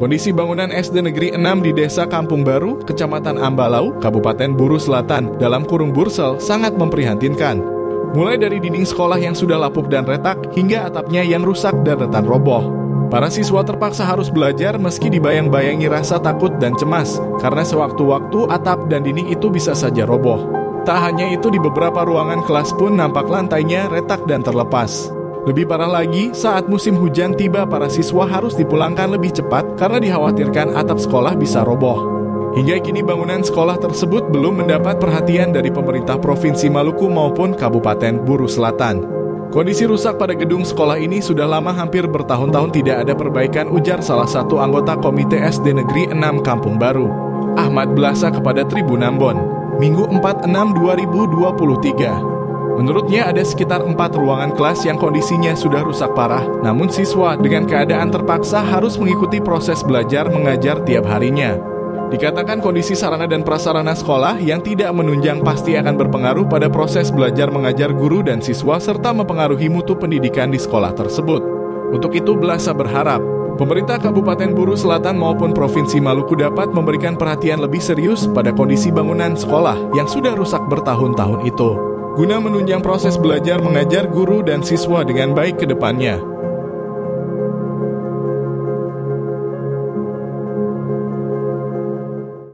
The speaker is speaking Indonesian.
Kondisi bangunan SD Negeri 6 di Desa Kampung Baru, Kecamatan Ambalau, Kabupaten Buru Selatan, dalam kurung Bursel, sangat memprihatinkan. Mulai dari dinding sekolah yang sudah lapuk dan retak, hingga atapnya yang rusak dan rentan roboh. Para siswa terpaksa harus belajar meski dibayang-bayangi rasa takut dan cemas, karena sewaktu-waktu atap dan dinding itu bisa saja roboh. Tak hanya itu, di beberapa ruangan kelas pun nampak lantainya retak dan terlepas. Lebih parah lagi, saat musim hujan tiba, para siswa harus dipulangkan lebih cepat karena dikhawatirkan atap sekolah bisa roboh. Hingga kini bangunan sekolah tersebut belum mendapat perhatian dari pemerintah Provinsi Maluku maupun Kabupaten Buru Selatan. Kondisi rusak pada gedung sekolah ini sudah lama, hampir bertahun-tahun tidak ada perbaikan, ujar salah satu anggota Komite SD Negeri 6 Kampung Baru, Ahmad Blasa, kepada Tribun Ambon, Minggu 4/6/2023. Menurutnya ada sekitar 4 ruangan kelas yang kondisinya sudah rusak parah, namun siswa dengan keadaan terpaksa harus mengikuti proses belajar mengajar tiap harinya. Dikatakan kondisi sarana dan prasarana sekolah yang tidak menunjang pasti akan berpengaruh pada proses belajar mengajar guru dan siswa serta mempengaruhi mutu pendidikan di sekolah tersebut. Untuk itu, Blasa berharap pemerintah Kabupaten Buru Selatan maupun Provinsi Maluku dapat memberikan perhatian lebih serius pada kondisi bangunan sekolah yang sudah rusak bertahun-tahun itu, guna menunjang proses belajar mengajar guru dan siswa dengan baik ke depannya.